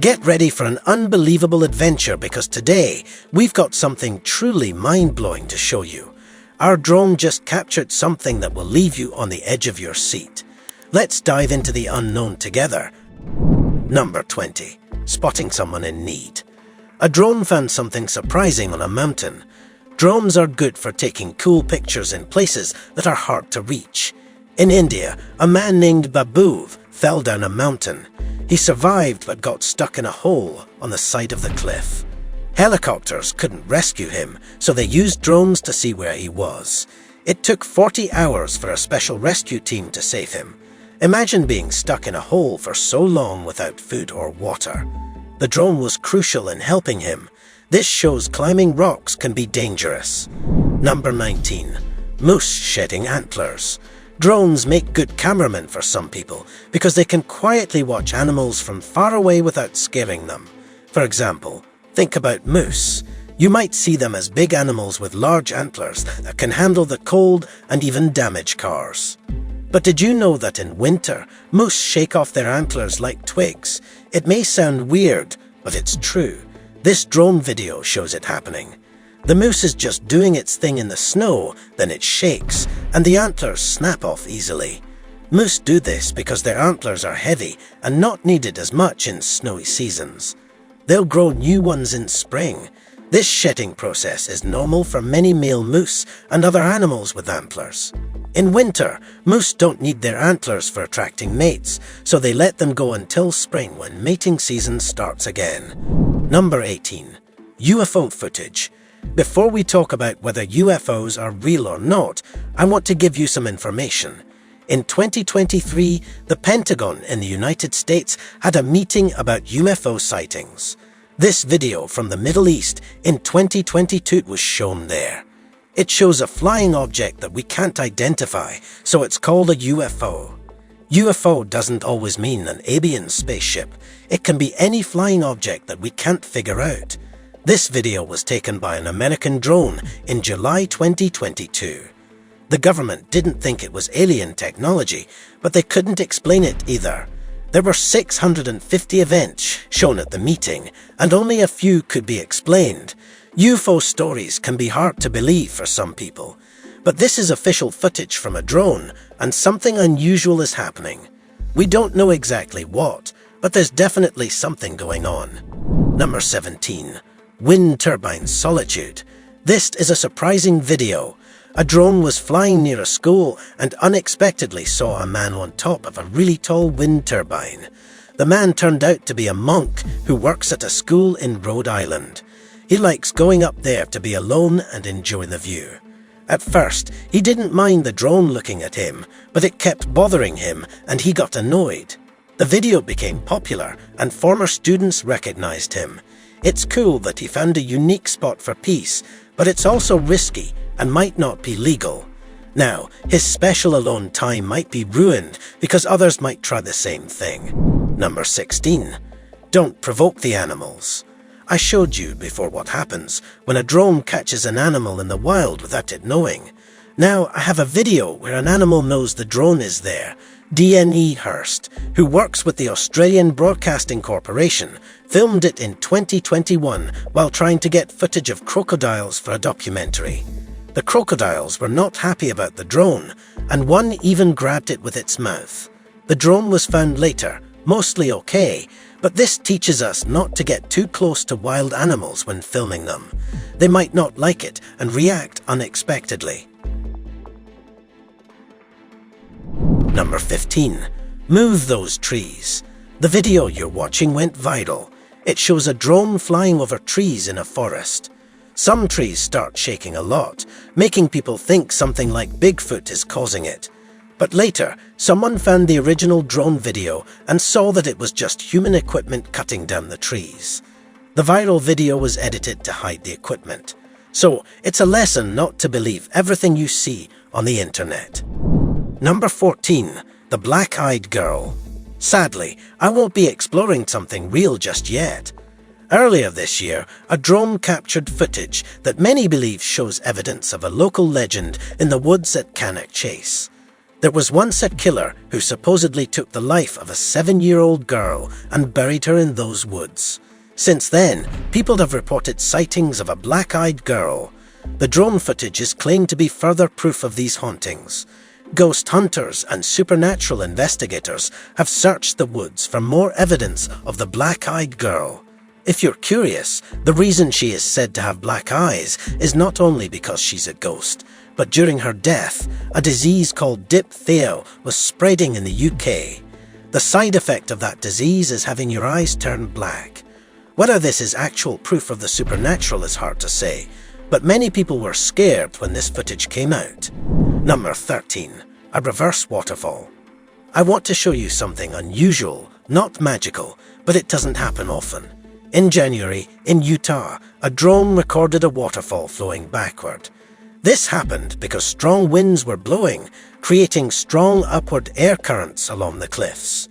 Get ready for an unbelievable adventure because today we've got something truly mind-blowing to show you. Our drone just captured something that will leave you on the edge of your seat. Let's dive into the unknown together. Number 20. Spotting someone in need. A drone found something surprising on a mountain. Drones are good for taking cool pictures in places that are hard to reach. In India, a man named Babu fell down a mountain. He survived but got stuck in a hole on the side of the cliff. Helicopters couldn't rescue him, so they used drones to see where he was. It took 40 hours for a special rescue team to save him. Imagine being stuck in a hole for so long without food or water. The drone was crucial in helping him. This shows climbing rocks can be dangerous. Number 19. Moose shedding antlers. Drones make good cameramen for some people because they can quietly watch animals from far away without scaring them. For example, think about moose. You might see them as big animals with large antlers that can handle the cold and even damage cars. But did you know that in winter, moose shake off their antlers like twigs? It may sound weird, but it's true. This drone video shows it happening. The moose is just doing its thing in the snow, then it shakes, and the antlers snap off easily. Moose do this because their antlers are heavy and not needed as much in snowy seasons. They'll grow new ones in spring. This shedding process is normal for many male moose and other animals with antlers. In winter, moose don't need their antlers for attracting mates, so they let them go until spring when mating season starts again. Number 18. UFO footage. Before we talk about whether UFOs are real or not, I want to give you some information. In 2023, the Pentagon in the United States had a meeting about UFO sightings. This video from the Middle East in 2022 was shown there. It shows a flying object that we can't identify, so it's called a UFO. UFO doesn't always mean an alien spaceship. It can be any flying object that we can't figure out. This video was taken by an American drone in July 2022. The government didn't think it was alien technology, but they couldn't explain it either. There were 650 events shown at the meeting, and only a few could be explained. UFO stories can be hard to believe for some people, but this is official footage from a drone, and something unusual is happening. We don't know exactly what, but there's definitely something going on. Number 17. Wind turbine solitude. This is a surprising video. A drone was flying near a school and unexpectedly saw a man on top of a really tall wind turbine. The man turned out to be a monk who works at a school in Rhode Island. He likes going up there to be alone and enjoy the view. At first, he didn't mind the drone looking at him, but it kept bothering him and he got annoyed. The video became popular and former students recognized him. It's cool that he found a unique spot for peace, but it's also risky and might not be legal. Now, his special alone time might be ruined because others might try the same thing. Number 16. Don't provoke the animals. I showed you before what happens when a drone catches an animal in the wild without it knowing. Now, I have a video where an animal knows the drone is there. D.N.E. Hurst, who works with the Australian Broadcasting Corporation, filmed it in 2021 while trying to get footage of crocodiles for a documentary. The crocodiles were not happy about the drone, and one even grabbed it with its mouth. The drone was found later, mostly okay, but this teaches us not to get too close to wild animals when filming them. They might not like it and react unexpectedly. Number 15. Move those trees. The video you're watching went viral. It shows a drone flying over trees in a forest. Some trees start shaking a lot, making people think something like Bigfoot is causing it. But later, someone found the original drone video and saw that it was just human equipment cutting down the trees. The viral video was edited to hide the equipment. So, it's a lesson not to believe everything you see on the internet. Number 14. The Black-Eyed Girl. Sadly, I won't be exploring something real just yet. Earlier this year, a drone captured footage that many believe shows evidence of a local legend in the woods at Cannock Chase. There was once a killer who supposedly took the life of a 7-year-old girl and buried her in those woods. Since then, people have reported sightings of a black-eyed girl. The drone footage is claimed to be further proof of these hauntings. Ghost hunters and supernatural investigators have searched the woods for more evidence of the black-eyed girl. If you're curious, the reason she is said to have black eyes is not only because she's a ghost, but during her death, a disease called diphtheria was spreading in the UK. The side effect of that disease is having your eyes turn black. Whether this is actual proof of the supernatural is hard to say, but many people were scared when this footage came out. Number 13. A reverse waterfall. I want to show you something unusual, not magical, but it doesn't happen often. In January, in Utah, a drone recorded a waterfall flowing backward. This happened because strong winds were blowing, creating strong upward air currents along the cliffs.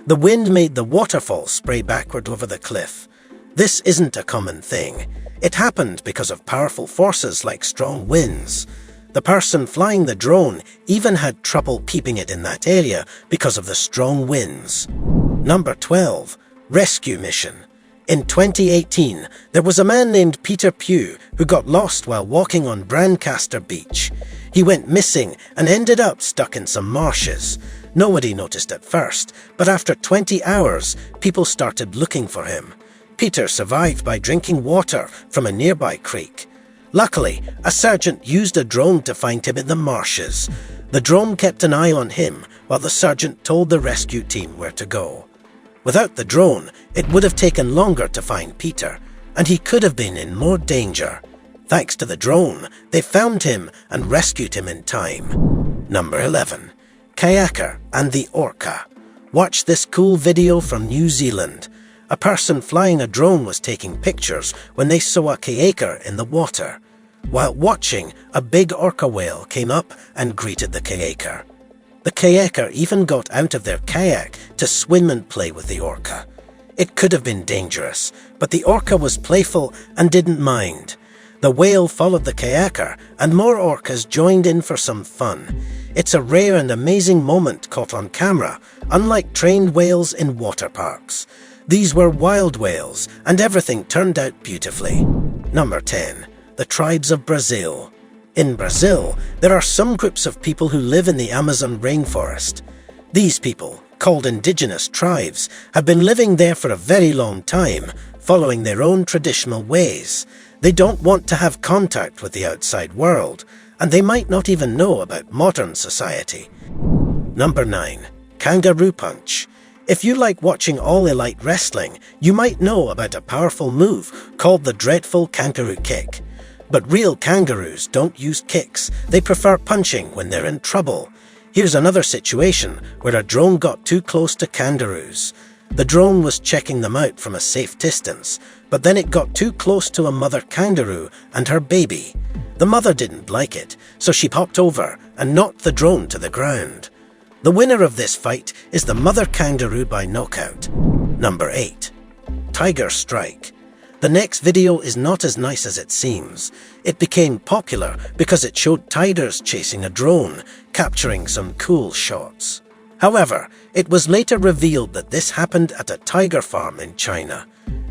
The wind made the waterfall spray backward over the cliff. This isn't a common thing. It happened because of powerful forces like strong winds. The person flying the drone even had trouble keeping it in that area because of the strong winds. Number 12. Rescue mission. In 2018, there was a man named Peter Pugh who got lost while walking on Brancaster Beach. He went missing and ended up stuck in some marshes. Nobody noticed at first, but after 20 hours, people started looking for him. Peter survived by drinking water from a nearby creek. Luckily, a sergeant used a drone to find him in the marshes. The drone kept an eye on him while the sergeant told the rescue team where to go. Without the drone, it would have taken longer to find Peter, and he could have been in more danger. Thanks to the drone, they found him and rescued him in time. Number 11. Kayaker and the Orca. Watch this cool video from New Zealand. A person flying a drone was taking pictures when they saw a kayaker in the water. While watching, a big orca whale came up and greeted the kayaker. The kayaker even got out of their kayak to swim and play with the orca. It could have been dangerous, but the orca was playful and didn't mind. The whale followed the kayaker, and more orcas joined in for some fun. It's a rare and amazing moment caught on camera, unlike trained whales in water parks. These were wild whales, and everything turned out beautifully. Number 10. The tribes of Brazil. In Brazil, there are some groups of people who live in the Amazon rainforest. These people, called indigenous tribes, have been living there for a very long time, following their own traditional ways. They don't want to have contact with the outside world, and they might not even know about modern society. Number 9. Kangaroo punch. If you like watching All Elite Wrestling, you might know about a powerful move called the dreadful kangaroo kick. But real kangaroos don't use kicks. They prefer punching when they're in trouble. Here's another situation where a drone got too close to kangaroos. The drone was checking them out from a safe distance, but then it got too close to a mother kangaroo and her baby. The mother didn't like it, so she popped over and knocked the drone to the ground. The winner of this fight is the mother kangaroo by knockout. Number 8. Tiger strike. The next video is not as nice as it seems. It became popular because it showed tigers chasing a drone, capturing some cool shots. However, it was later revealed that this happened at a tiger farm in China.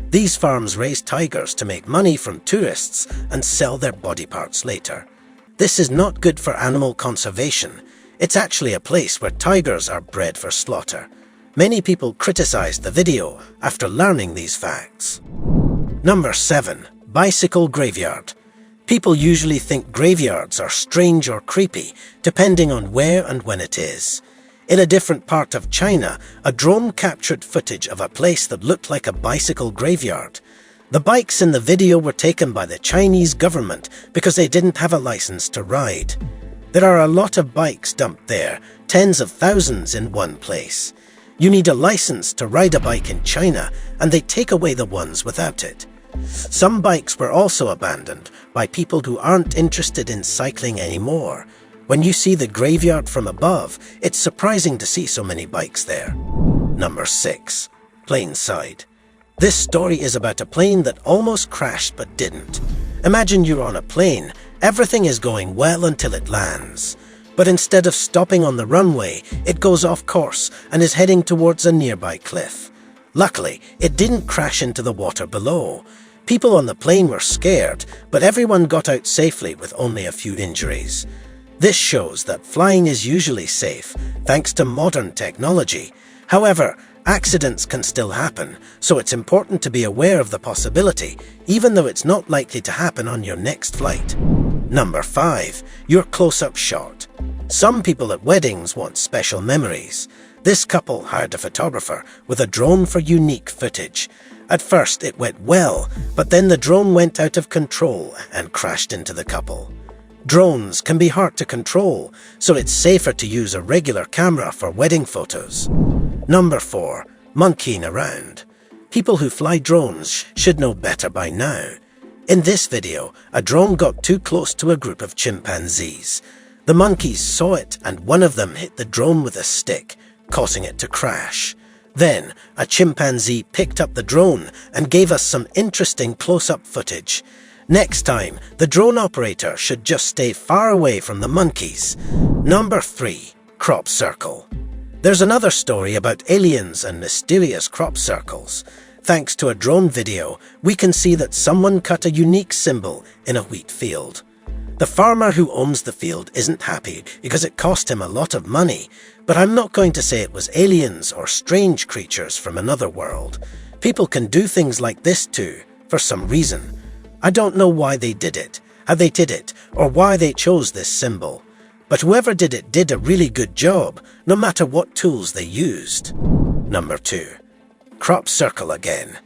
These farms raise tigers to make money from tourists and sell their body parts later. This is not good for animal conservation. It's actually a place where tigers are bred for slaughter. Many people criticized the video after learning these facts. Number 7. Bicycle graveyard. People usually think graveyards are strange or creepy, depending on where and when it is. In a different part of China, a drone captured footage of a place that looked like a bicycle graveyard. The bikes in the video were taken by the Chinese government because they didn't have a license to ride. There are a lot of bikes dumped there, tens of thousands in one place. You need a license to ride a bike in China, and they take away the ones without it. Some bikes were also abandoned by people who aren't interested in cycling anymore. When you see the graveyard from above, it's surprising to see so many bikes there. Number 6. Plane side. This story is about a plane that almost crashed but didn't. Imagine you're on a plane. Everything is going well until it lands. But instead of stopping on the runway, it goes off course and is heading towards a nearby cliff. Luckily, it didn't crash into the water below. People on the plane were scared, but everyone got out safely with only a few injuries. This shows that flying is usually safe, thanks to modern technology. However, accidents can still happen, so it's important to be aware of the possibility, even though it's not likely to happen on your next flight. Number 5. Your close-up shot. Some people at weddings want special memories. This couple hired a photographer with a drone for unique footage. At first it went well, but then the drone went out of control and crashed into the couple. Drones can be hard to control, so it's safer to use a regular camera for wedding photos. Number 4. Monkeying around. People who fly drones should know better by now. In this video, a drone got too close to a group of chimpanzees. The monkeys saw it and one of them hit the drone with a stick, causing it to crash. Then, a chimpanzee picked up the drone and gave us some interesting close-up footage. Next time, the drone operator should just stay far away from the monkeys. Number 3. Crop circle. There's another story about aliens and mysterious crop circles. Thanks to a drone video, we can see that someone cut a unique symbol in a wheat field. The farmer who owns the field isn't happy because it cost him a lot of money, but I'm not going to say it was aliens or strange creatures from another world. People can do things like this too, for some reason. I don't know why they did it, how they did it, or why they chose this symbol. But whoever did it did a really good job, no matter what tools they used. Number 2. Crop circle again.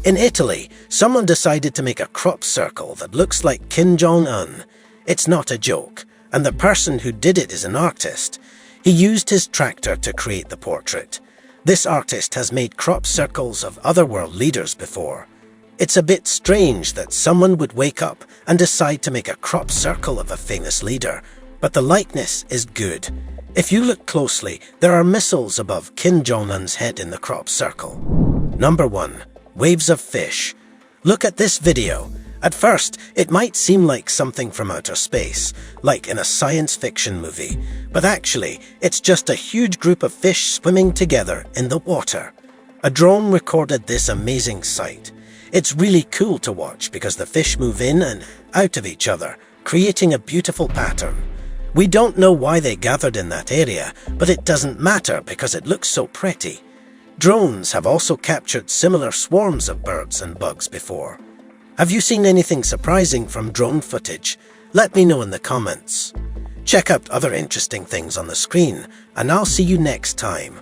In Italy, someone decided to make a crop circle that looks like Kim Jong-un. It's not a joke, and the person who did it is an artist. He used his tractor to create the portrait. This artist has made crop circles of other world leaders before. It's a bit strange that someone would wake up and decide to make a crop circle of a famous leader, but the likeness is good. If you look closely, there are missiles above Kim Jong-un's head in the crop circle. Number 1. Waves of fish. Look at this video. At first, it might seem like something from outer space, like in a science fiction movie, but actually, it's just a huge group of fish swimming together in the water. A drone recorded this amazing sight. It's really cool to watch because the fish move in and out of each other, creating a beautiful pattern. We don't know why they gathered in that area, but it doesn't matter because it looks so pretty. Drones have also captured similar swarms of birds and bugs before. Have you seen anything surprising from drone footage? Let me know in the comments. Check out other interesting things on the screen, and I'll see you next time.